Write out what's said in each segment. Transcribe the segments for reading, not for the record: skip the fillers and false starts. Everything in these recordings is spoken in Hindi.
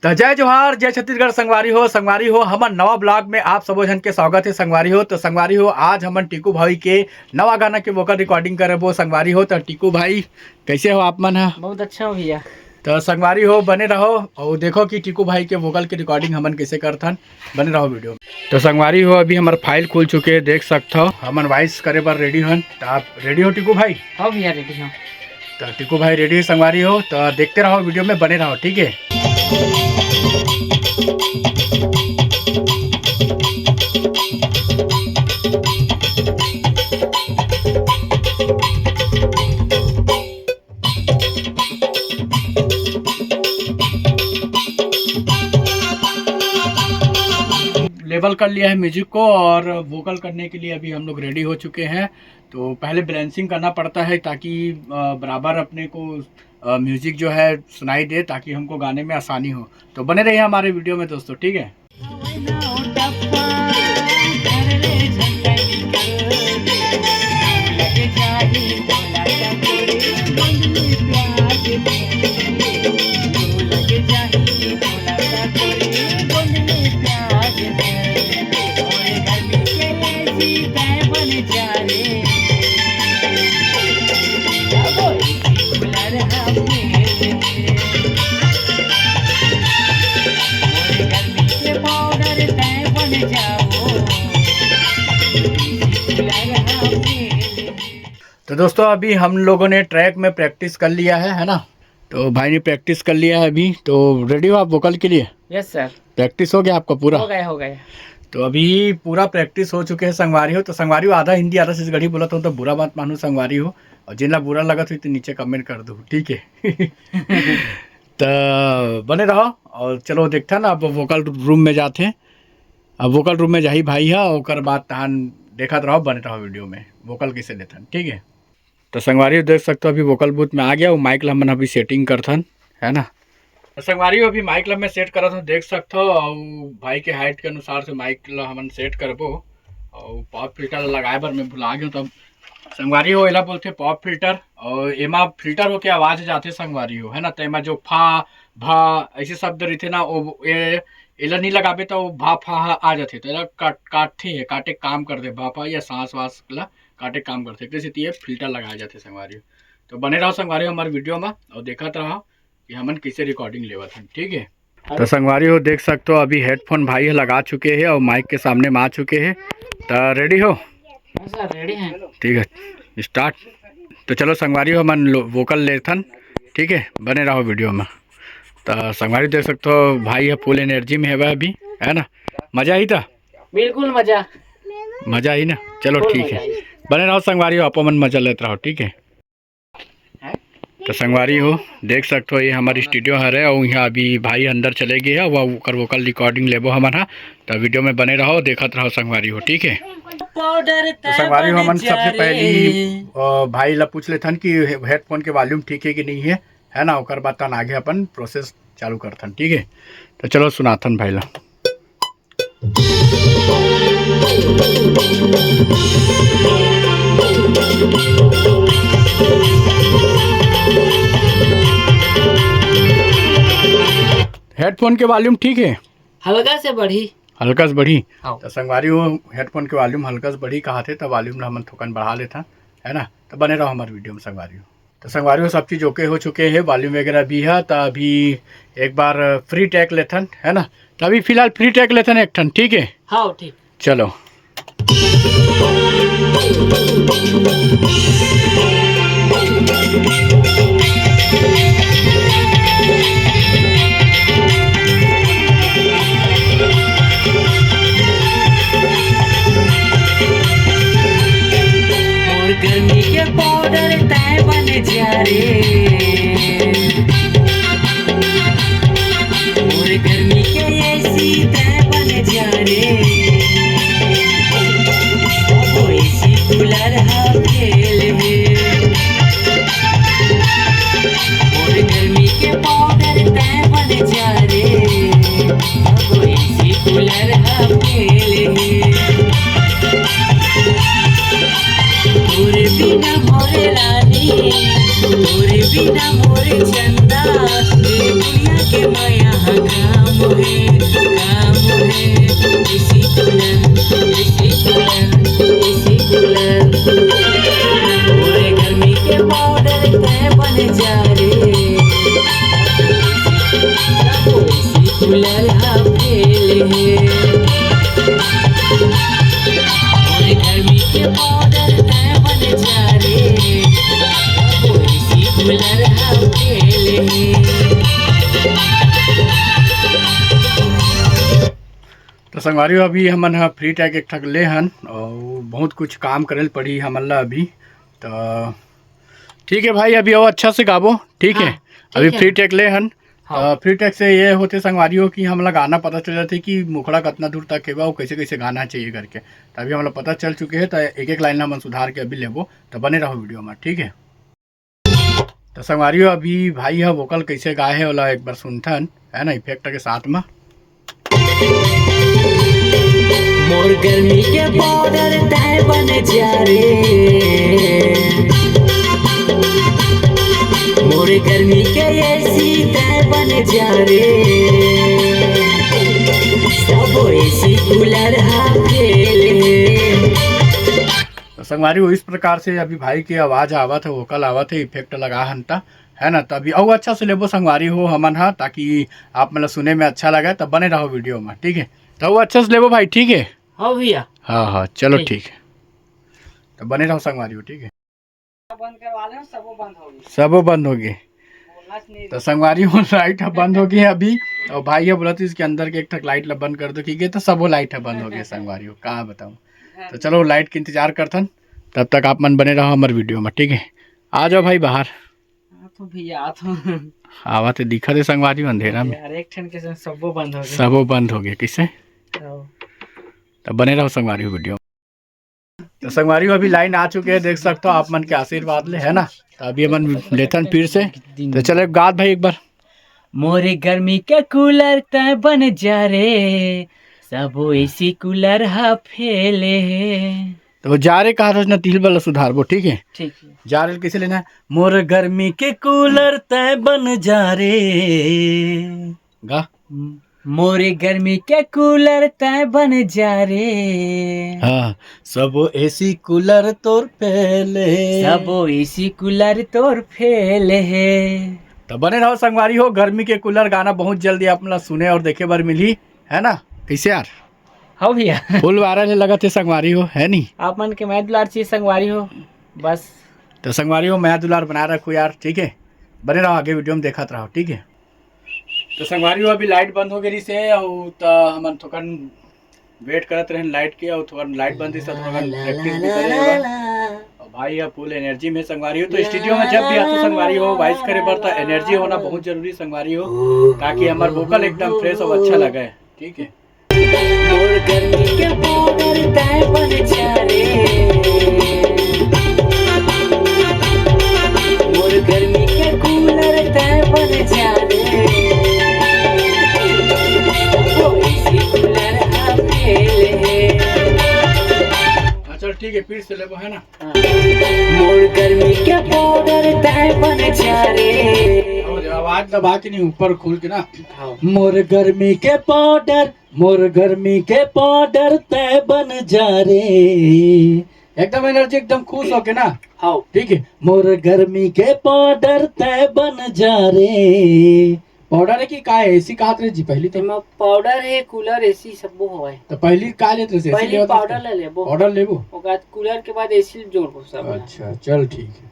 तो जय जोहार, जय छत्तीसगढ़। संगवारी हो हमन नवा ब्लॉग में आप सबो जन के स्वागत है। संगवारी हो आज हमन टीकू भाई के नवा गाना के वोकल रिकॉर्डिंग करे वो। संगवारी हो तो टीकू भाई कैसे हो आप मन? बहुत अच्छा हो भैया। तो संगवारी हो बने रहो और देखो कि टीकू भाई के वोकल की रिकॉर्डिंग हमन कैसे करथन। बने रहो वीडियो में। तो संगवारी हो अभी हमारे फाइल खुल चुके हैं, देख सकते हो। हमन वॉइस करे पर रेडी हन। तो आप रेडी हो टीकू भाई? हाँ भैया रेडी हो। तो टीकू भाई रेडी है संगवारी हो, तो देखते रहो वीडियो में, बने रहो, ठीक है। लेबल कर लिया है म्यूजिक को और वोकल करने के लिए अभी हम लोग रेडी हो चुके हैं। तो पहले बैलेंसिंग करना पड़ता है ताकि बराबर अपने को म्यूजिक जो है सुनाई दे, ताकि हमको गाने में आसानी हो। तो बने रहिए हमारे वीडियो में दोस्तों, ठीक है। तो दोस्तों अभी हम लोगों ने ट्रैक में प्रैक्टिस कर लिया है ना। तो भाई ने प्रैक्टिस कर लिया है अभी। तो रेडी हो आप वोकल के लिए? Yes sir. प्रैक्टिस हो गया आपका पूरा? हो गया। तो अभी पूरा प्रैक्टिस हो चुके हैं संगवारी हो। तो संगवारी हो आधा हिंदी आधा छत्तीसगढ़ी बोला तो बुरा बात मानो संगवारी हो, और जितना बुरा लगा तो नीचे कमेंट कर दो, ठीक है। तो बने रहो और चलो देखता ना। अब वोकल रूम में जाते हैं। अब वोकल रूम में जाही भाई है और बाद तहान देखा रहो, बने रहो वीडियो में वोकल कैसे लेथन, ठीक है। तो संगवारी देख सकते हो अभी वोकल बूथ में आ गया। वो माइक ला हमन अभी सेटिंग करथन, है ना। तो संगवारी अभी माइक ला मैं सेट करत हूँ, देख सकते हो। और भाई के हाइट के अनुसार से माइक ला हमन सेट करबो। और पॉप फिल्टर लगाए बर मैं भुला गया। तब संगवारी हो एला बोलते पॉप फिल्टर, और एमा फिल्टर होके आवाज जाते संगवारी हो, है ना। तो एमा जो फा भा ऐसे शब्द रहते ना, वो एला नहीं लगाबे तो भा फा आ जाते। तो एला काटे काटे काम कर दे, भा फा या सांस वास ला काटे काम करते, इसलिए फिल्टर लगाए जाते संगवारी। तो बने रहो संगवारी हमारे वीडियो में और देखते रहो कि हमन कैसे रिकॉर्डिंग लेवत हैं, ठीक है। तो संगवारी हो देख सकते हो अभी हेडफोन भाई लगा चुके हैं और माइक के सामने में आ चुके हैं। तो रेडी हो? सर रेडी हैं। ठीक है, स्टार्ट। तो चलो संगवारी हो हमन वोकल लेथन, ठीक है। बने रहो वीडियो में। तो संगवारी देख सकते हो भाई है फुल एनर्जी में है वह अभी, है ना। मजा आई था? बिल्कुल मजा आई ना। चलो ठीक है, बने रहो संगवारी हो, अपन मजा लेते रहो, ठीक है। तो संगवारी हो देख सकते हो ये हमारी स्टूडियो है और यहाँ अभी भाई अंदर चले गए है, वह वोकल रिकॉर्डिंग लेबो हमन। तो वीडियो में बने रहो, देखते रहो संगवारी हो, ठीक है। तो संगवारी हो हमन सबसे पहले भाई ला पूछ लेथन कि हेडफोन के वॉल्यूम ठीक है कि नहीं है ना। और बाद तन आगे अपन प्रोसेस चालू करथन, ठीक है। तो चलो सुनाथन भाई ला। हेडफोन के वॉल्यूम ठीक है? हल्का से बढ़ी। तो संगवारी हो हेडफोन के वॉल्यूम हल्का से बढ़ी कहा थे, तो वॉल्यूम हमन थोकन बढ़ा लेता, है ना। तो बने रहो हमारे वीडियो में संगवारी हो। तो संगवारी हो सब चीज़ ओके हो चुके हैं, वॉल्यूम वगैरह भी है। तो अभी एक बार फ्री टैग लेथन, है ना। तो अभी फिलहाल फ्री टैग लेथन एक ठन, ठीक है। हाँ ठीक। चलो गर्मी के पाउडर तय बन जा रे, और गर्मी के ऐसी तय बन जा रे। अब ऐसी कूलर हा खेल है, कूलर हफेल है और गर्मी के पाउडर तय बन जा रे वो एसी कूलर हफेल है। तो संगवारी अभी हमन ह फ्री टैग एक ठक ले हन और बहुत कुछ काम करे पड़ी हमन ला अभी। तो ठीक है भाई, अभी और अच्छा से गाबो, ठीक है। हाँ, अभी है। फ्री टैग ले हन। हाँ। फ्री टैग से ये होते संगवारियों कि हमला गाना पता चल जाते कि मुखड़ा कितना दूर तक है और कैसे कैसे गाना चाहिए करके। तो अभी हमला पता चल चुके हैं। तो एक एक लाइन हम सुधार के अभी लेबो। तो बने रहो वीडियो में, ठीक है। तो संगवारियों अभी भाई है वोकल कैसे गाए है वाला एक बार सुनथन, है ना, इफेक्ट के साथ में। मोर गर्मी के पाउडर तय बन जा रे मोर गर्मी के एसी तय बन जा रे सब एसी कूलर हफेल है। तो संगवारी इस प्रकार से अभी भाई की आवाज़ आवत है, वोकल आवत है, इफेक्ट लगा हनता, है ना। तो अभी और अच्छा से लेबो संगवारी हो हमन हा, ताकि आप मतलब सुने में अच्छा लगे। तब बने रहो वीडियो में, ठीक है। तो वो अच्छा से लेबो भाई, ठीक है। हाँ भैया, हाँ हाँ चलो ठीक। ठीक है। तो बने रहो संगवारी हो, ठीक है। बंद करवा लें, सब बंद हो गई, सब बंद हो गए। बोलना नहीं। तो संगवारी हो लाइट बंद हो गई है अभी। और भाई ये बोला तो इसके अंदर के एक ठक लाइट बंद कर दो, ठीक है। तो सब लाइट बंद हो गए संगवारी हो, कहाँ बताऊँ। तो चलो लाइट के इंतजार करथन, तब तक आप मन बने रहो हमारे वीडियो में, ठीक है। आ जाओ भाई बाहर। तो भैया तो आवा तो दिखा दे संगवारी अंधेरा में। यार एक ठन के सब बंद हो गए, सब बंद हो गए किसे। तो बने रहो संगवारी वीडियो। तो संगवारी अभी लाइन आ चुके हैं, देख सकते हो आप मन के आशीर्वाद ले, है ना। तो अभी अपन लेथन फिर से। तो चले गात भाई एक बार। मोरे गर्मी के कूलर तय बन जा रे सब एसी कूलर हफेले है। तो जा रे कहा था तिल वाला सुधार वो, ठीक है। ठीक है। जा रे कैसे लेना है। मोर गर्मी के कूलर तय बन जा रे गा। मोरे गर्मी के कूलर तय बन जा रे हाँ सब एसी कूलर तोर पहले सब एसी कूलर तोर फेल है। तो बने रहो संगवारी हो। गर्मी के कूलर गाना बहुत जल्दी आप लोग सुने और देखे बार मिली, है ना। कैसे यार हाँ भैया, फुल वायरल लगा थे संगवारी हो, है नहीं। आप मन के मैं दुलार चीज संगवारी हो बस। तो संगवारी हो मैं दुलार बना रखो यार, ठीक है। बने रहो आगे वीडियो में देखा रहो, ठीक है। तो संगवारी हो अभी लाइट बंद हो गई से और तो हम थोड़ा वेट करते रहे लाइट के। और थोड़ा लाइट बंद थी तो थोड़ा प्रैक्टिस भी करेगा। और भाई अब फुल एनर्जी में संगवारी हो। तो स्टूडियो में जब भी आते संगवारी हो वॉइस करे पर तो एनर्जी होना बहुत जरूरी संगवारी हो, ताकि हमारा वोकल एकदम फ्रेश और अच्छा लगे, ठीक है। मोर गर्मी के पाउडर तय बन जा रे मोर गर्मी के कूलर तय बन जा रे वो एसी कूलर हफेल है। चल ठीक है फिर से लेबो, है ना। मोर गर्मी के पाउडर तय बन जा रे और आवाज दबा के नहीं ऊपर खोल के ना। हाँ। मोर गर्मी के पाउडर, मोर गर्मी के पाउडर तय बन जा रे। एकदम एनर्जी एकदम खुश होके ना। हाँ। ठीक है। मोर गर्मी के पाउडर तय बन जा रे। पाउडर है कि का है एसी कहा जी पहली तो। एमा पाउडर है, कूलर, एसी सब होय। तो पहली का लेते से पहले पाउडर ले लेबो, पाउडर लेबो, ओकर बाद कूलर के बाद एसी जोड़बो सब। अच्छा चल ठीक है।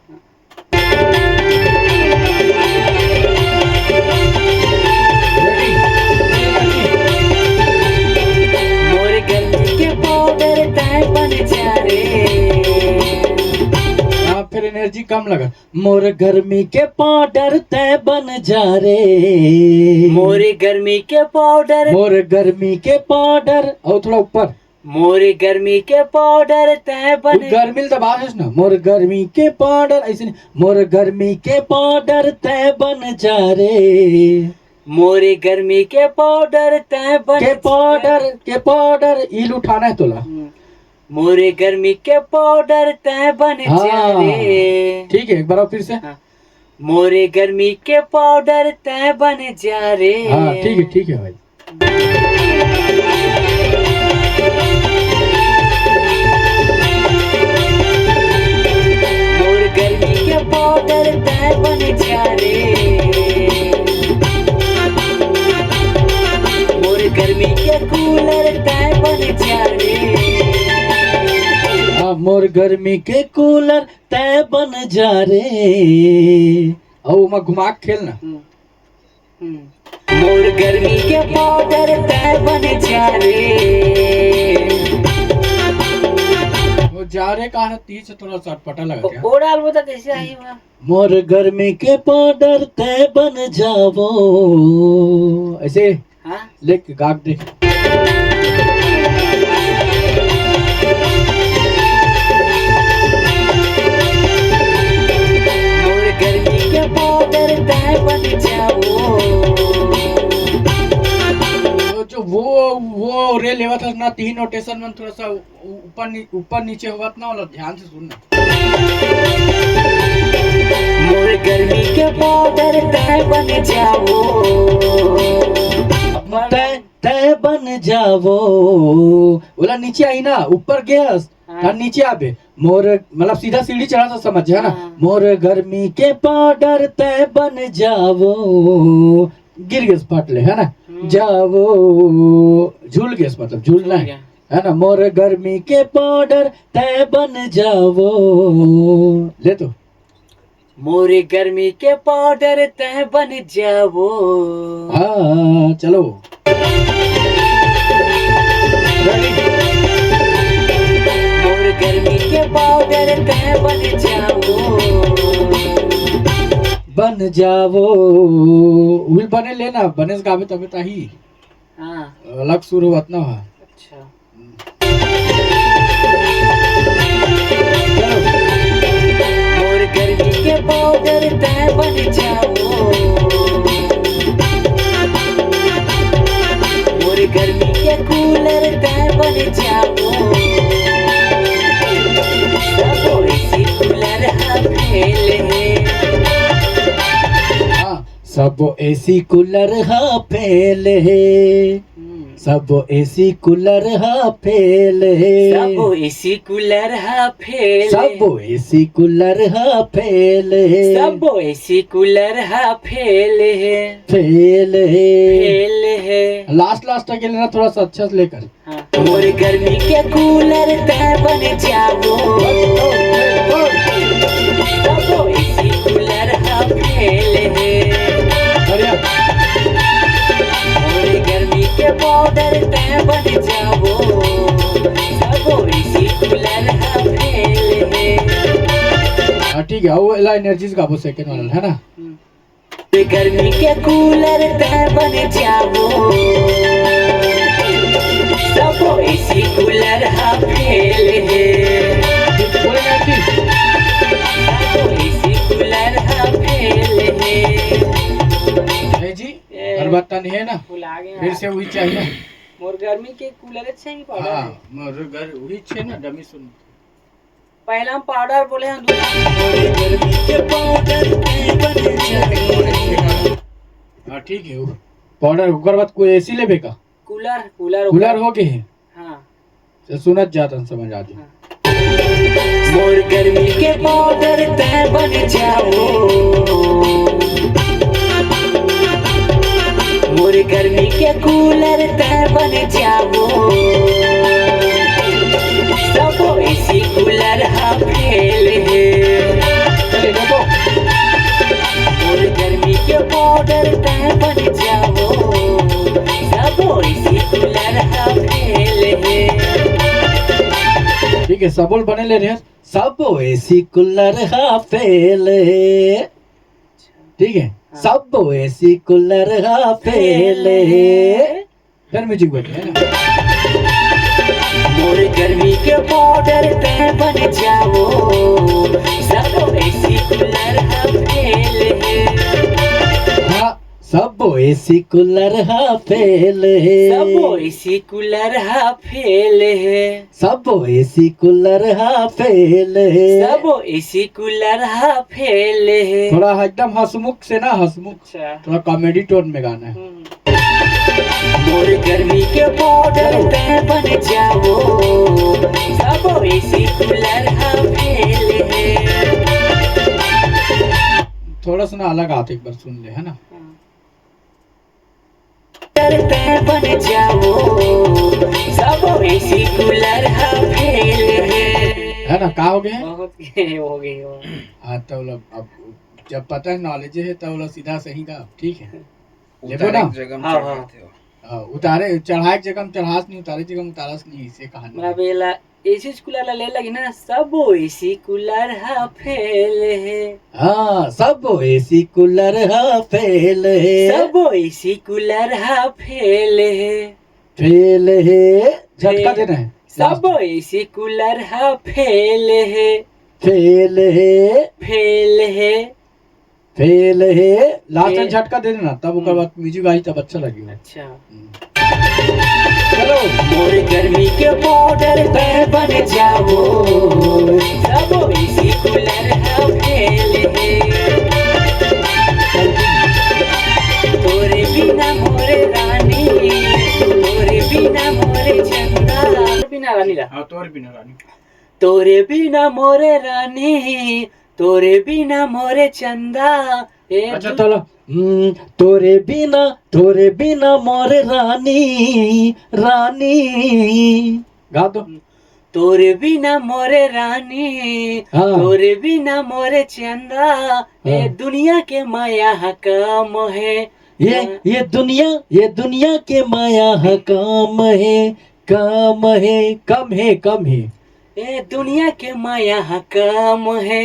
मोर गर्मी के पाउडर तय बन जा रे फिर एनर्जी कम लगा। मोर गर्मी के पाउडर तय बन जा रे मोरे गर्मी के पाउडर, मोर गर्मी के पाउडर। और थोड़ा ऊपर। मोरे गर्मी के पाउडर तय बन गर्मी दबा है ना। मोर गर्मी के पाउडर ऐसे नहीं। मोर गर्मी के पाउडर तय बन जा रे मोरे गर्मी के पाउडर तय बन के पाउडर ईल उठाना है तोला। मोरे गर्मी के पाउडर तय बन जा रे। ठीक है एक बार और फिर से। मोरे गर्मी के पाउडर तय बन जा रे। हाँ ठीक है भाई। मोर गर्मी के पाउडर तय बन जा रे कूलर तय बन जा रे। मोर गर्मी के कूलर तय बन जा रे। औ मैं घुमा के खेल ना। मोर गर्मी के पाउडर तय बन जा रे। वो जा रे कहा ना तीर से थोड़ा सा अटपटा लगा क्या? और डाल बता कैसे आई वहाँ। मोर गर्मी के पाउडर तय बन जावो। ऐसे हाँ लेक गाक देख। मोर गर्मी के पाउडर तय बन जाओ। जो वो रे लेवा था ना तीन नोटेशन में थोड़ा सा ऊपर नीचे हुआ ना वाला ध्यान से सुनना। मोर गर्मी के पाउडर तय बन जाओ। तय तय बन जावो। बोला नीचे आई ना ऊपर गैस हाँ। नीचे आबे मोर मतलब सीधा सीढ़ी चढ़ा तो समझ है ना। हाँ। मोर गर्मी के पाउडर तय बन जावो। गिर गैस फट ले है ना। जावो झूल गैस मतलब झूलना है ना। मोर गर्मी के पाउडर तय बन जावो। ले तो मोरे गर्मी के पाउडर तय बन जाओ। हाँ चलो मोर गर्मी के पाउडर तय बन जाओ। बन जावो। उल बने लेना बने से गावे तबे ताही हाँ अलग सुर होत ना हा। अच्छा। मोर गर्मी के पाउडर तय बन जाओ। मोर गर्मी के कूलर तय बन जाओ। सब ऐसी कूलर हम खेले। हाँ, सब एसी कूलर हा फेले। सब एसी कूलर हा फेले। सब एसी कूलर हा फेले। सब एसी कूलर हा फेले। सब एसी कूलर हा फेले। फेले फेले है। लास्ट के लिए ना थोड़ा सा अच्छा से लेकर। हाँ। मोर गर्मी के कूलर तय बन जाओ। सब एसी कूलर हा फेले है। बढ़िया। मोर गर्मी के पाउडर तय बन जाओ। सब एसी कूलर हा फेले है। हाँ ठीक है वो एला एनर्जी से गाबो सेकंड वाला है ना। मोर गर्मी के कूलर तय बन जाओ। सब एसी कूलर हा फेले है। बोले एनर्जी। सब एसी कूलर हा फेले है। है जी और बात नहीं है ना। भुला गए फिर से वही चाहिए। मोर गर्मी के कूलर चाहिए पाउडर। हाँ मोर घर वही छे ना डमी सुन। पहला हम पाउडर बोले हम हाँ ठीक है पाउडर ओकर बाद कोई एसी लेबे का। कूलर कूलर कूलर हो गए हैं। हाँ। तो सुनत जाता समझ आती। मोर गर्मी के पाउडर तय बन जाओ। मोर गर्मी के कूलर तय बन जाओ। सब एसी कूलर हा फेले है। चले देखो मोर गर्मी के पाउडर तय बन जाओ। सब एसी कूलर हा फेले है। ठीक है सबोल बने ले रहे सब एसी कूलर हा फेले। ठीक है सब एसी कूलर हा फेले। फिर म्यूजिक बैठे है ना। मोर गर्मी के पाउडर तय बन जाओ। सब एसी कूलर हा फेले है। हाँ सब एसी कूलर हा फेले। सब एसी कूलर हा फेले है। सब एसी कूलर हा फेले। सब एसी कूलर हा फेले है। थोड़ा एकदम हंसमुख से ना हंसमुख अच्छा। थोड़ा कॉमेडी टोन में गाना है। मोर गर्मी के पाउडर तय बन जाओ। सब एसी कूलर हा फेले है। थोड़ा सा ना अलग आते एक बार सुन ले है ना। पाउडर पे बन जाओ सब एसी कूलर हा फेल है ना, का हो गए हैं? बहुत हो गई हो हाँ तो अब जब पता है नॉलेज है तो वो सीधा सही का ठीक है। देखो उतारे ना, की जगह में हाँ, चढ़ हाँ। गए थे वो। उतारे चढ़ाए के जगह में चढ़ास नहीं, उतारे की जगह में उतारस नहीं, इसे कहानी मतलब ये एसी कूलर ले लगी ना सब एसी कूलर हा फेल है हाँ सब एसी कूलर हा फेल है, सब एसी कूलर हा फेल है फेल है, झटका फेल। दे रहे हैं, सब एसी कूलर हा फेल है फेल है, फेल है फेल है, लास्ट में फेल। झटका दे देना, तब ओकर बाद म्यूजिक आई तब अच्छा लगी। अच्छा चलो मोर गर्मी के पाउडर पे बन जाओ सब एसी कूलर हा फेल है तोरे बिना मोरे रानी तोरे बिना मोरे चंदा बिना रानी ला हाँ तोर बिना रानी तोरे बिना मोरे रानी तोरे बिना मोरे चंदा अच्छा चलो तोरे बिना मोर रानी रानी गा दो। तोरे बिना मोरे रानी हाँ। तोरे बिना मोरे चंदा ये हाँ। दुनिया के माया कम है ये दुनिया के माया है, काम है, काम है, कम है, कम है, ये दुनिया के माया कम है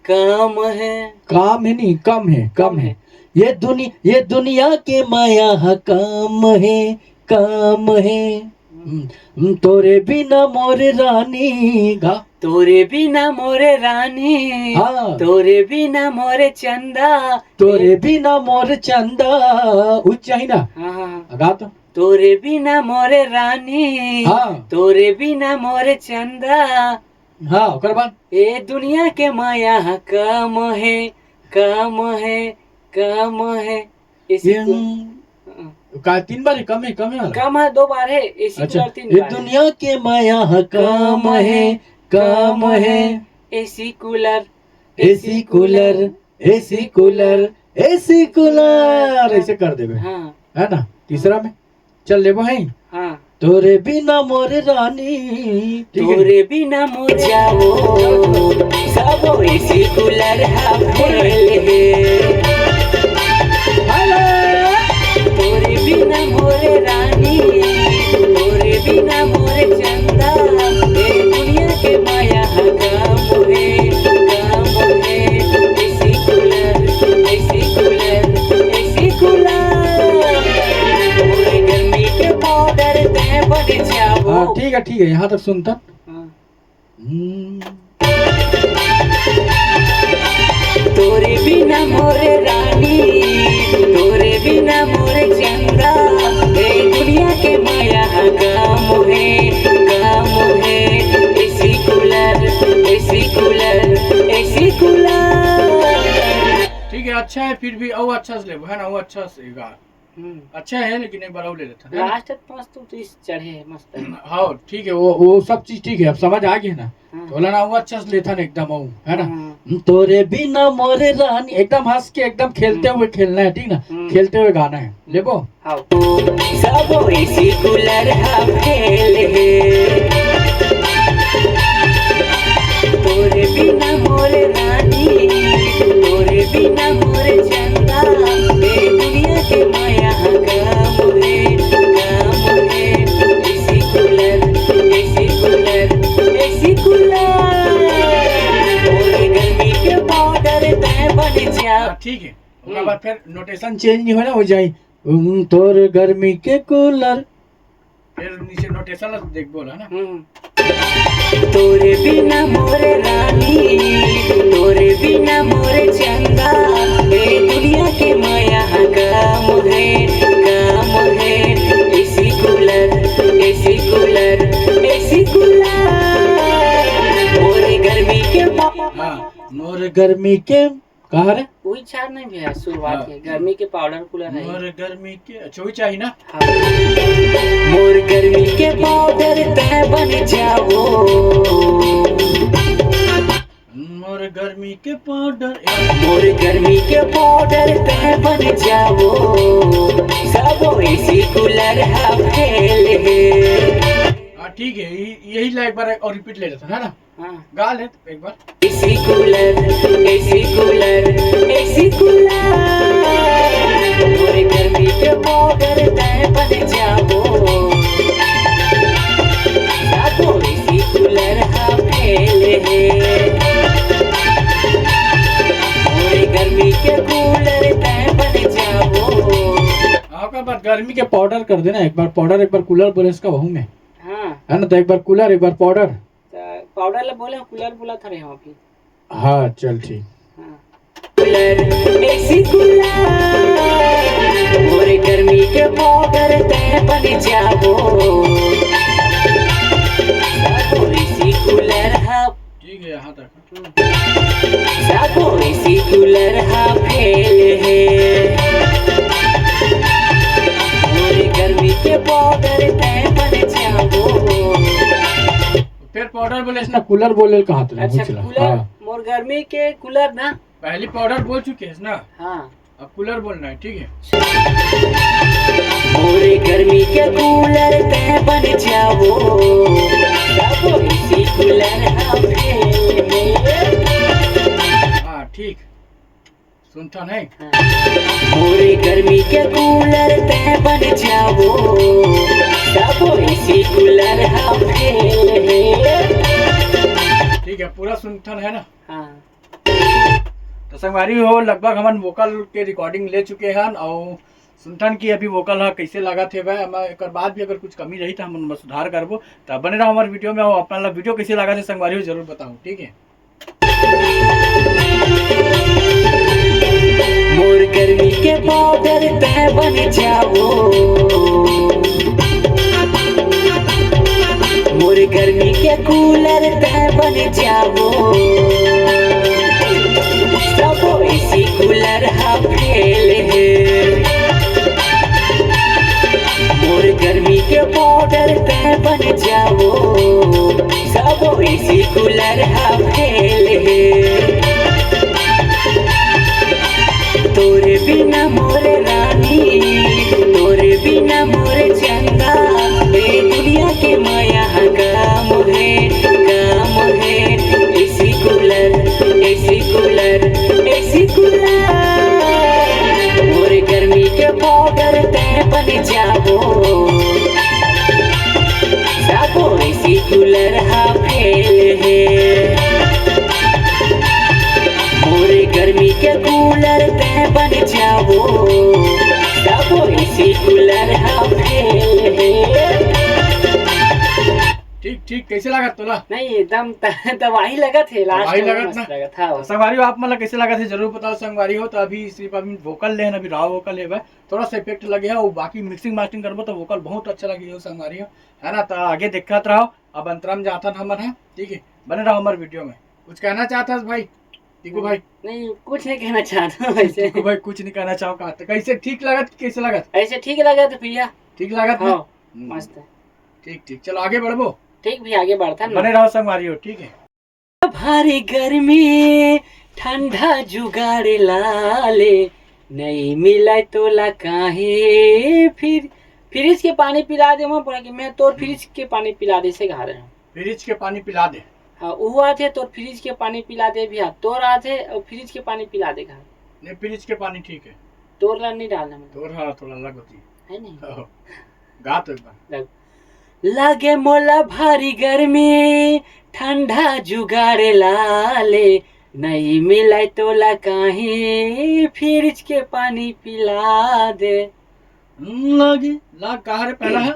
कम है काम है नहीं, कम है, कम है। ये दुनिया के माया है, काम है, काम है। तोरे बिना मोर रानी गा। तोरे बिना मोरे रानी हाँ। तोरे बिना मोरे चंदा तोरे बिना मोर चंदा उच्च ही ना, हाँ, हाँ। गा तो। तोरे बिना मोरे रानी हाँ। तोरे बिना मोरे चंदा हाँ ओकर बाद ये दुनिया के माया कम है कम है कम है इसी का 3 बार है, कम है, कम है वाला? कम है 2 बार है इसी अच्छा, कूलर 3 ये बार है। दुनिया के माया है, काम है, काम है, AC cooler AC cooler, AC cooler, AC cooler, ऐसे कर देवे, हाँ है ना। तीसरा में चल लेबो है, हाँ तोरे बिना मोर रानी, ठीक है? तोरे बिना मो जाओ सब एसी कूलर हा फेल है तोरे बिना मोरे रानी तोरे बिना मोरे चंदा ये दुनिया के माया काम है AC cooler AC cooler AC cooler मोरे गर्मी के पाउडर पे बन जाओ हाँ ठीक है, यहाँ तक सुनता। हाँ। तोरे बिना मोरे रानी तोरे बिना मोरे चंदा ये दुनिया के माया काम है AC cooler AC cooler AC cooler ठीक है अच्छा है फिर भी और अच्छा से लेबो है ना, वो अच्छा से गा अच्छा है लेकिन एक बार और ले लेता है ना? लास्ट पांच तो इस चढ़े है मस्त है हाँ ठीक है, वो सब चीज ठीक है, अब समझ आ गया ना। हाँ। तो बोला ना वो अच्छा से लेता ना एकदम, वो है ना। हाँ। तोरे बिना मोरे रानी एकदम हंस के एकदम खेलते हुए खेलना है, ठीक ना, खेलते हुए गाना है, लेबो। हाँ। सब एसी कूलर हा फेल है तोरे बिना मोरे रानी तोरे बिना मोरे चंदा ये दुनिया के माया काम है AC cooler AC cooler AC cooler मोरे गर्मी के पाउडर पे बन जा हाँ, ठीक है उसके बाद फिर नोटेशन चेंज नहीं हो ना, हो जाए तोर गर्मी के कूलर, फिर नीचे नोटेशन देख बोला ना। तोरे बिना मोरे रानी तोरे बिना मोरे चंदा ये दुनिया के माया काम है AC cooler AC cooler AC cooler मोरे गर्मी के हाँ मोर गर्मी के कहा रे, कोई चार नहीं भैया शुरुआत के गर्मी के पाउडर कूलर है मोर गर्मी के अच्छा वही चाहिए ना। हाँ। मोर गर्मी के पाउडर पे बन जाओ मोर गर्मी के पाउडर मोर गर्मी के पाउडर पे बन जाओ सब सब एसी कूलर हा फेल है। हाँ ठीक है, यही ला एक बार और रिपीट ले लेता है ना, हाँ गा ले एक बार। AC cooler AC cooler AC cooler, मोरे गर्मी के पाउडर तय बन जाओ, सब एसी कूलर हा फेल है। मोरे गर्मी के कूलर तय बन जाओ। हाँ का बात गर्मी के पाउडर कर देना, एक बार पाउडर एक बार कूलर बोले इसका बहू में, हाँ है ना, तो एक बार कूलर एक बार पाउडर। पाउडर ला बोले कूलर बोला था रे यहाँ की। हाँ चल ठीक। कूलर एसी कूलर, मोरे गर्मी के पाउडर तय बन जाओ, सब एसी कूलर हा, ठीक है यहाँ तक। सब एसी कूलर हा फेल है। मोरे गर्मी के पाउडर तय बन जाओ। फिर पाउडर बोले ना कूलर बोले कहा था अच्छा पूछला। कूलर, हाँ मोर गर्मी के कूलर ना। पहली पाउडर बोल चुके हैं ना, हाँ अब कूलर बोलना है, ठीक है। मोरे गर्मी के कूलर तय बन जाओ, सब एसी कूलर हा फेल है। हाँ ठीक, सुनता नहीं। मोरे गर्मी के कूलर तय बन जाओ, सब एसी कूलर हा फेल है। ठीक है, पूरा सुनता है ना। हाँ तो संगवारी हो लगभग हमन वोकल के रिकॉर्डिंग ले चुके हैं और सुनथन की अभी वोकल हा कैसे लगा थे भाई, हम एक बाद भी अगर कुछ कमी रही तो हम सुधार करबो। तो बने रहो हमारे वीडियो में, और अपना वीडियो कैसे लगा थे संगवारी हो जरूर बताऊँ, ठीक है। मोर गर्मी के पाउडर तय बन जाओ, मोर गर्मी के कूलर तय बन जाओ, सब एसी कूलर हा फेल है। मोर गर्मी के पाउडर तय बन जाओ, सब एसी कूलर हा फेल है। तोरे बिना मोरे रानी, तोरे बिना मोरे चंदा, ए दुनिया के माया काम है, काम है। AC cooler AC cooler AC cooler, मोरे गर्मी के पाउडर तय बन जाओ, सब एसी कूलर हा फेल है। मोरे गर्मी के कूलर तय बन जाओ, सब एसी कूलर हा फेल है। ठीक ठीक, कैसे लगा तोला? नहीं एकदम दवाई लगा थे लास्ट दवाई में, लगा मस्त ना? लगा था। तो संगवारी हो आप मतलब कैसे लगा थे जरूर बताओ संगवारी हो। तो अभी सिर्फ अभी वोकल ले अभी रॉ वोकल है, थोड़ा सा इफेक्ट लगे है, और बाकी मिक्सिंग मास्टरिंग करबो तो वोकल बहुत अच्छा लगी हो संगवारी हो, है ना। तो आगे देखत रहो, अब अंतरम जाता हमन है, ठीक है। बने रहो हमारे वीडियो में। कुछ कहना चाहता है भाई टीकू भाई? नहीं कुछ नहीं कहना चाहता हूँ ऐसे। टीकू भाई कुछ नहीं कहना चाहो का? तो कैसे ठीक लगा, कैसे लगा? ऐसे ठीक लगा तो भैया, ठीक लगा था? हाँ मस्त है। ठीक ठीक, चलो आगे बढ़बो। ठीक भी आगे बढ़ता ना। बने रहो संगवारी हो, ठीक है। भारी गर्मी ठंडा जुगाड़ लाले, नहीं मिला तो ला काहे, फिर फ्रिज के पानी पिला दे। मैं तो फ्रिज के पानी पिला दे से घर हूँ। फ्रिज के पानी पिला दे। हाँ वो आते तो फ्रिज के पानी पिला दे भी, तोर आते और फ्रिज के पानी पिला दे घर। नहीं फ्रिज के पानी ठीक है, तोर ला नहीं डालना मतलब, तोर हाँ थोड़ा अलग होती है नहीं। है। गा तो एक बार। लागे मोला भारी गर्मी ठंडा जुगाड़ लाले, नहीं मिला तो ला काहे, फ्रिज के पानी पिला दे। लागे लाग कहा रे पहला है?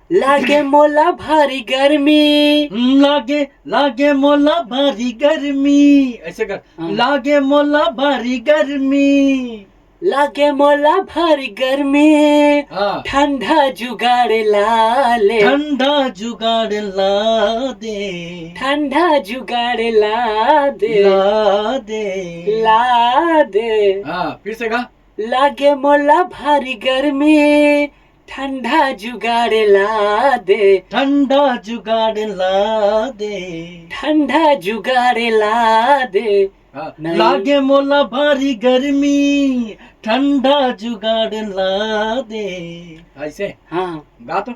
लागे मोला भारी गर्मी, लागे लागे मोला भारी गर्मी, ऐसे कर। हाँ। लागे मोला भारी गर्मी, लागे मोला भारी गर्मी हाँ। ठंडा जुगाड़ लाले, ठंडा जुगाड़ ला दे, ठंडा जुगाड़ ला दे, ला दे, ला दे। हाँ फिर से गा। लागे मोला भारी गर्मी ठंडा जुगाड़ ला दे, ठंडा जुगाड़ ला दे, ठंडा जुगाड़ ला दे। हाँ। नहीं। लागे मोला भारी गर्मी, ठंडा जुगाड़ ला दे। ऐसे हाँ गा तो।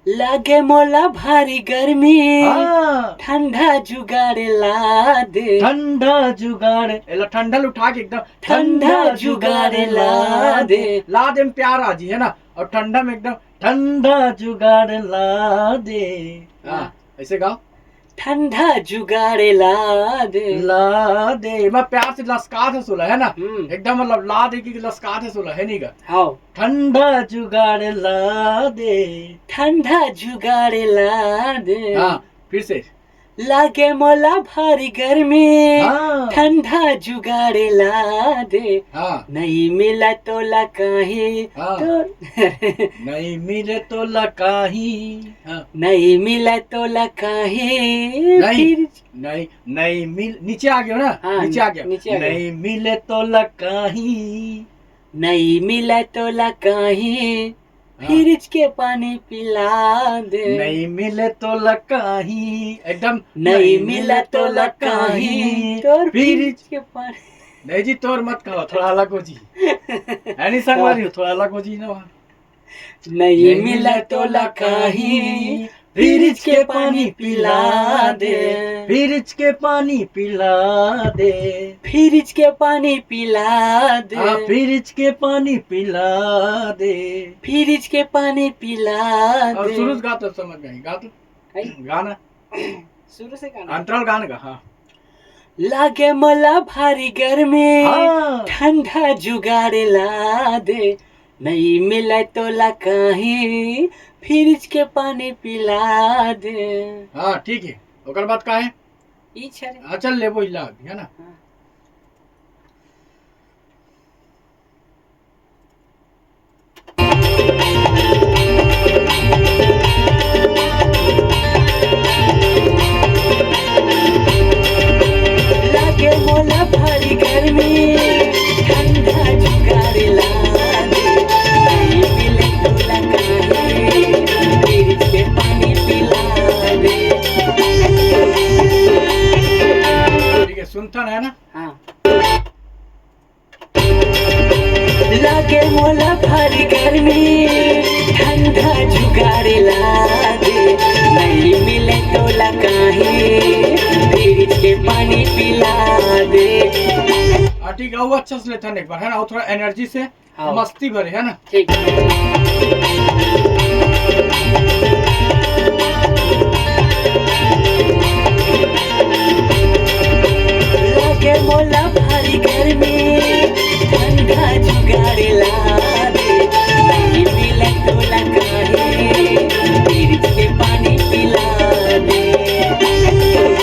लागे मोला भारी गर्मी हाँ, ठंडा जुगाड़ ला दे ठंडा जुगाड़ एला ठंडल उठा के एकदम ठंडा जुगाड़ ला दे। ला दे में प्यार आ जी है ना, और ठंडा में एकदम ठंडा जुगाड़ ला दे। हाँ ऐसे गाओ। ठंडा जुगाड़ ला दे। ला दे मैं प्यार से लसका थे सुला है ना, एकदम मतलब ला दे की लसका थे सुला है नहीं का। हाँ ठंडा जुगाड़ ला दे। ठंडा जुगाड़ ला दे। हाँ फिर से। लागे मोला भारी गर्मी हाँ ठंडा जुगाड़ ला दे। हाँ नहीं मिला तो ला कहीं हाँ। तो नहीं मिले तो लकाही। हाँ नहीं मिला तो ला कहीं नहीं फिर नहीं नहीं मिल नीचे आ गया ना। हाँ, नीचे आ गया। नीचे आ गया। नहीं मिले तो लकाही। नहीं मिला तो ला कहीं हाँ। फ्रिज के पानी पिला दे। नहीं मिले तो लकाही एकदम। नहीं मिला तो ला कहीं तो फ्रिज के पानी। नहीं जी तोर मत कहो, थोड़ा अलग हो जी। ऐनी संगवारी हो, थोड़ा अलग हो जी ना। नहीं मिला तो ला कहीं फ्रिज के पानी पिला दे। फ्रिज के पानी पिला दे। फ्रिज के पानी पिला दे। हाँ फ्रिज के पानी पिला दे। फ्रिज के पानी पिला और दे। शुरू से गा तो समझ गई, गा तो है? गाना शुरू से गाना। अंतराल गाने का। हाँ लागे मला भारी गर्मी हाँ। ठंडा जुगाड़ ला दे। नहीं मिला तो ला कहीं फ्रिज के पानी पिला दे। हाँ ठीक है। ओकर बाद का है? ई छरे। हाँ चल ले वो इला है ना। हाँ। लागे मोला भारी गर्मी ठंडा जुगाड़ ला दे। नहीं मिले तो ला कहीं फ्रिज के पानी पिला दे। ठीक है सुनता है ना। हाँ। लागे मोला भारी गर्मी ठंडा जुगाड़ ला दे। नहीं मिले तो ला कहीं फ्रिज के पानी पिला दे। हाँ ठीक है वो अच्छा से लेता एक बार है ना, वो थोड़ा एनर्जी से हाँ। मस्ती भरे है ना। ठीक लागे मोला भारी गर्मी ठंडा जुगाड़ ला दे। नहीं मिले तो ला कहीं फ्रिज के पानी पिला दे।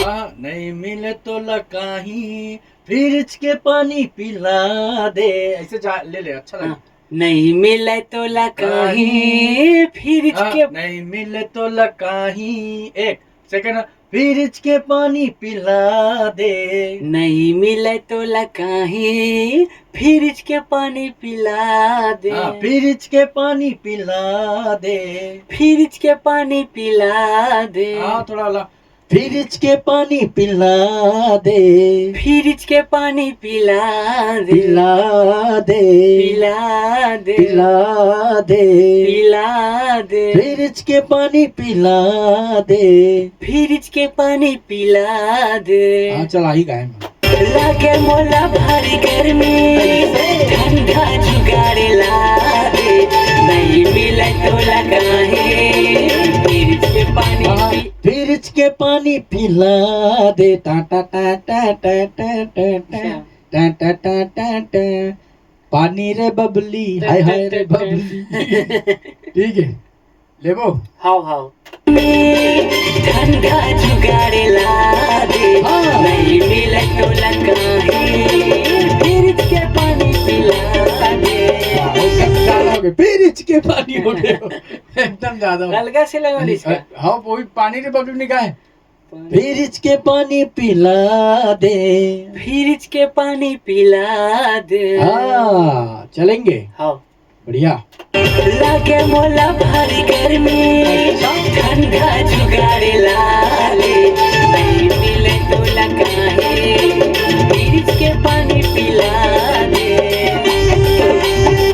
हाँ, नहीं मिले तो लकाही फ्रिज के पानी पिला दे। ऐसे ले ले अच्छा लगे। हाँ। नहीं मिले तो ला कहीं फ्रिज हाँ, के नहीं मिले तो लकाही। एक सेकंड। फ्रिज के पानी पिला दे। नहीं मिले तो ला कहीं फ्रिज के पानी पिला दे। हाँ फ्रिज के पानी पिला दे। फ्रिज के पानी पिला दे। हाँ थोड़ा ला। फ्रिज के पानी पिला दे। फ्रिज के पानी पिला दे। पिला दे। पिला दे। पिला दे। पिला दे। फ्रिज के पानी पिला दे। फ्रिज के पानी पिला दे। हाँ चल ही गाए। लागे मोला भारी गर्मी ठंडा जुगाड़ ला दे। नहीं मिले तो ला कहीं फ्रिज के पानी पी। फ्रिज के पानी पिला दे। टा टा टा टा टा टा टा टा टा टा टा टा। पानी रे बबली हाय हाय रे बबली। ठीक है ले वो। हाउ हाउ ठंडा जुगाड़ ला दे। हाँ। नहीं मिले तो ला कहीं फ्रिज के पानी पिला दे। ज्यादा हो गए फ्रिज के पानी हो गए एकदम ज्यादा हो गए। हल्का से लगा इसका। हाँ वो पानी रे बबली निकाय। फ्रिज के पानी पिला दे। फ्रिज के पानी पिला दे। हाँ चलेंगे। हाउ बढ़िया। लागे मोला भारी गर्मी ठंडा जुगाड़ ला ले। नहीं मिले तो ला कहीं फ्रिज के पानी पिला दे।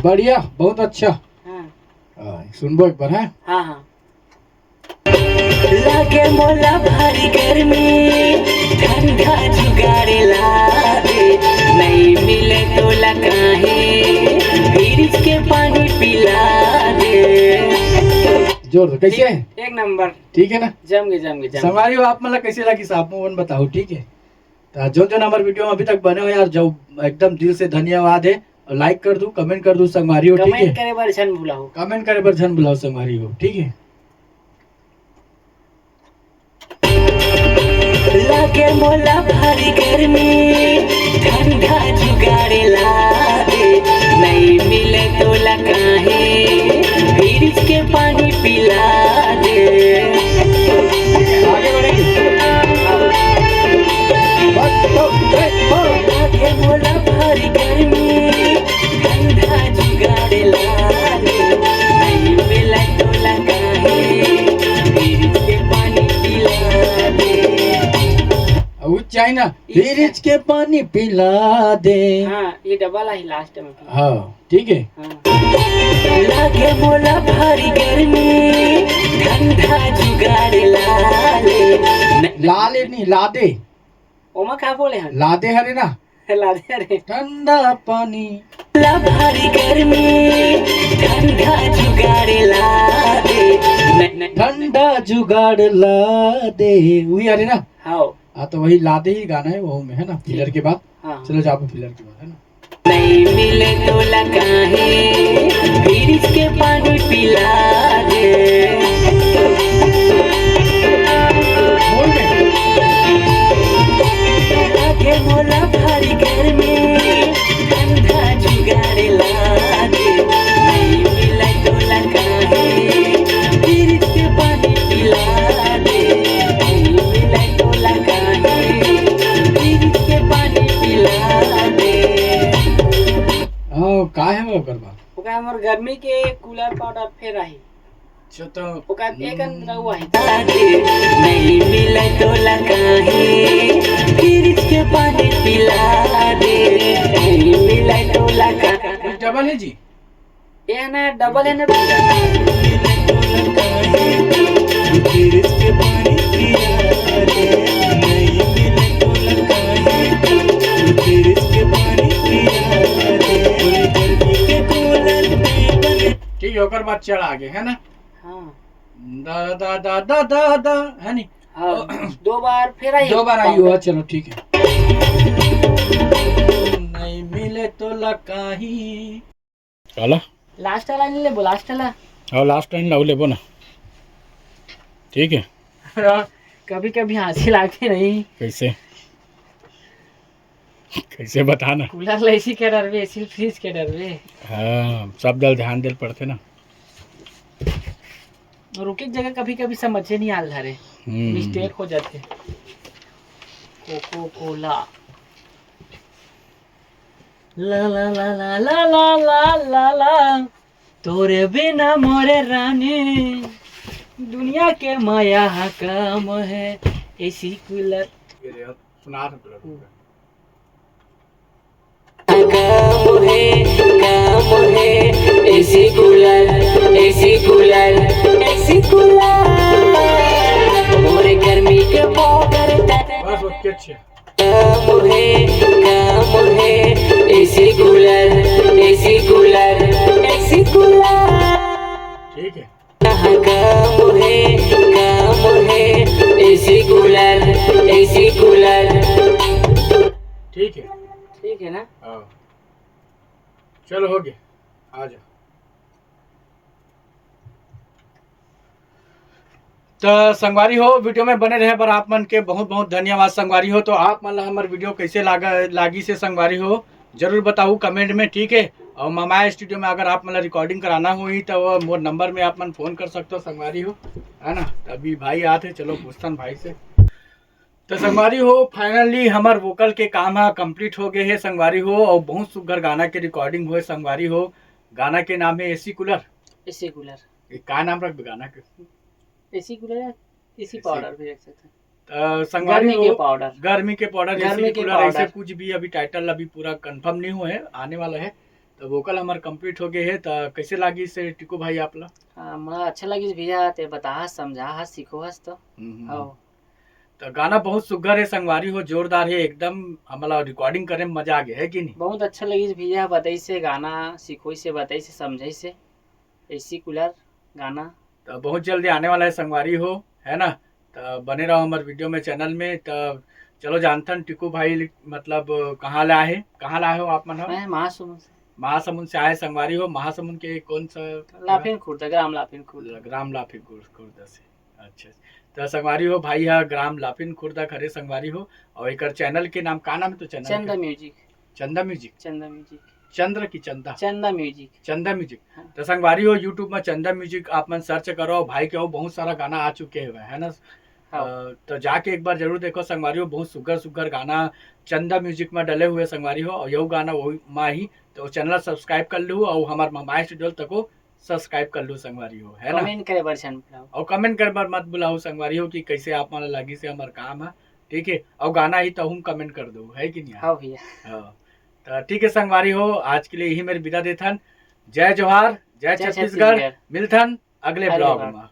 बढ़िया, बहुत अच्छा। हाँ सुनबो एक बार है। हाँ हाँ। लागे मोला भारी गर्मी, ठंडा जुगाड़े ला दे, नहीं मिले तो लकाहे, फ्रिज के पानी पिला दे। जोर कैसे है? एक नंबर। ठीक है ना? जम गए। संगवारी हो आप मतलब कैसे लगी साहब मोहन बताओ, ठीक है? तो जो जो हमारे वीडियो में अभी तक बने हो यार, जो एकदम दिल से धन्यवाद है। और लाइक कर दू, कमेंट कर दू संगवारी हो, ठीक है? कमेंट करे बार छन भूलाओ, कमेंट करे पर झन बुलाओ संगवारी हो, ठीक है? लागे मोला भारी गर्मी, ठंडा जुगाड़े ला दे, नहीं मिले तो लकाहे, फ्रिज के पानी पिला दे। आगे बढ़ेंगे। लागे मोला भारी गर्मी, ठंडा जुगाड़े ला दे, नहीं मिले तो लकाहे, फ्रिज के पानी पिला दे। चाइना फ्रिज के पानी पिला दे। हाँ ये डबल है लास्ट में। हाँ ठीक है। हाँ। लागे मोला भारी गर्मी, ठंडा जुगाड़े लाले, लाले नहीं लादे, ओमा का बोले हैं? लादे हरे ना, लादे अरे ठंडा पानी। ला भारी गर्मी, ठंडा जुगाड़े लादे, ठंडा जुगाड़ ला दे, वही हरे ना? हाँ हाँ तो वही लादे ही गाना है वो में, है ना? फिलर के बाद। हाँ। चलो जाओ फिलर के बाद, है ना? नहीं मिले तो लकाहे, फ्रिज के पानी पिला दे। बोल में। लागे मोला भारी गर्मी, ठंडा जुगाड़े ला दे, नहीं मिले तो लकाहे, फ्रिज के पानी पिला दे, नहीं मिले तो लकाहे, फ्रिज के पानी पिला दे। हाँ का है वो करवा? ओका हमर गर्मी के कूलर पाउडर फेर आई, तो ओका एक अंदर हुआ है। नहीं मिले तो लकाहे, फ्रिज के पानी पिला दे, नहीं मिले तो लकाहे। डबल है जी? ये ना डबल है ना। फ्रिज के पानी पिला दे, नहीं मिले तो लकाहे, फ्रिज के पानी पिला दे, गर्मी के कूलर में बने। ठीक है, ओकर बाद चढ़ आगे, है ना? हाँ दा दा दा दा दा दा, है नहीं? हाँ दो बार फिर आई, दो बार आई हुआ, चलो ठीक है। नहीं मिले तो लकाही। चला लास्ट वाला नहीं ले बो, लास्ट वाला। और लास्ट टाइम लाओ लेबो ना, ठीक है? कभी कभी हंसी लागे नहीं। कैसे कैसे बताना? कूलर ले इसी के डर में, इसी फ्रिज के डर में। हाँ सब दल ध्यान दिल पड़ते ना। रुके जगह कभी कभी समझे नहीं आल धरे, मिस्टेक हो जाते। कोको कोला ला ला ला ला ला ला ला ला ला, तोरे बिना मोरे रानी, दुनिया के माया काम है, एसी कूलर सुना काम है, AC cooler, AC cooler, AC cooler, मोरे गर्मी के पाउडर बस ओके अच्छे काम है, AC cooler, AC cooler, AC cooler, ठीक है। काम है, एसी कूलर, एसी कूलर, ठीक है, ठीक है ना? हाँ चलो हो गया, आ जाओ। तो संगवारी हो वीडियो में बने रहे पर आप मन के बहुत बहुत धन्यवाद संगवारी हो। तो आप मन हमारे वीडियो कैसे लागी से संगवारी हो जरूर बताओ कमेंट में, ठीक है? और मामाया स्टूडियो में अगर आप मतलब रिकॉर्डिंग कराना हुई तो वो मोर नंबर में आप मन फोन कर सकते हो संगवारी हो, है ना? अभी भाई आते, चलो पूछतन भाई से। तो संगवारी हो फाइनली हमार वोकल के काम कंप्लीट हो गए है संगवारी हो, और बहुत सुघर गाना के रिकॉर्डिंग हुए संगवारी हो। गाना के नाम है एसी कूलर। एसी कूलर, क्या नाम रख गाना के? एसी कूलर, एसी पाउडर भी रख सकते हैं। संगवारी गर्मी के हो पाउडर, गर्मी के पाउडर, गर्मी एसी के कूलर, पाउडर। ऐसे कुछ भी अभी टाइटल अभी पूरा कंफर्म नहीं हुआ है, आने वाला है। तो वोकल हमार कंप्लीट हो गए है। तो कैसे लागी से टिकू भाई आप ला? हाँ मोला अच्छा लगी भैया, ते बता समझा सीखो हस तो। आओ तो गाना बहुत सुघर है संगवारी हो, जोरदार है एकदम। हमारा रिकॉर्डिंग करे में मजा आ गया है कि नहीं? बहुत अच्छा लगी भैया, बताई से गाना सीखो से, बताई से समझाई से, ऐसी कुलर गाना। तो बहुत जल्दी आने वाला है संगवारी हो, है ना? तो बने रहो हमारे वीडियो में, चैनल में। तो चलो जानथन टिकू भाई मतलब कहाँ लाए हो आप? मन मैं महासमुंद से। महासमुंद से आए संगवारी हो। महासमुंद के कौन सा? लाफिन खुर्द, ग्राम लाफिन खुर्द। ग्राम लाफिन खुर्द से। अच्छा, तो संगवारी हो भाई है ग्राम लाफिन खुर्दा खरे संगवारी हो। और एक चैनल के नाम का नाम है? तो चैनल चंदा म्यूजिक। चंदा म्यूजिक। चंदा म्यूजिक। चंद्र की चंदा? चंदा म्यूजिक। हाँ। तो संगवारी हो यूट्यूब में चंदा म्यूजिक आप मन सर्च करो। भाई के हो बहुत सारा गाना आ चुके हुए है ना? तो जाके एक बार जरूर देखो संगवारी हो, बहुत सुगर गाना चंदा म्यूजिक में डले हुए संगवारी हो। और यही गाना वही माँ ही तो चैनल सब्सक्राइब कर लू और हमारे मामा स्टूडियो तक को सब्सक्राइब कर लू संगवारी हो, है ना? कमेंट करे बरछन और कमेंट कर बार मत बुलाओ संगवारी हो कि कैसे आप मन लगी से हमारा काम है, ठीक है? और गाना ही तो हम कमेंट कर दो, है कि नहीं? हाँ भैया। हाँ तो ठीक है संगवारी हो, आज के लिए यही मेरी विदा देथन। जय जोहार, जय छत्तीसगढ़। मिलथन अगले ब्लॉग में।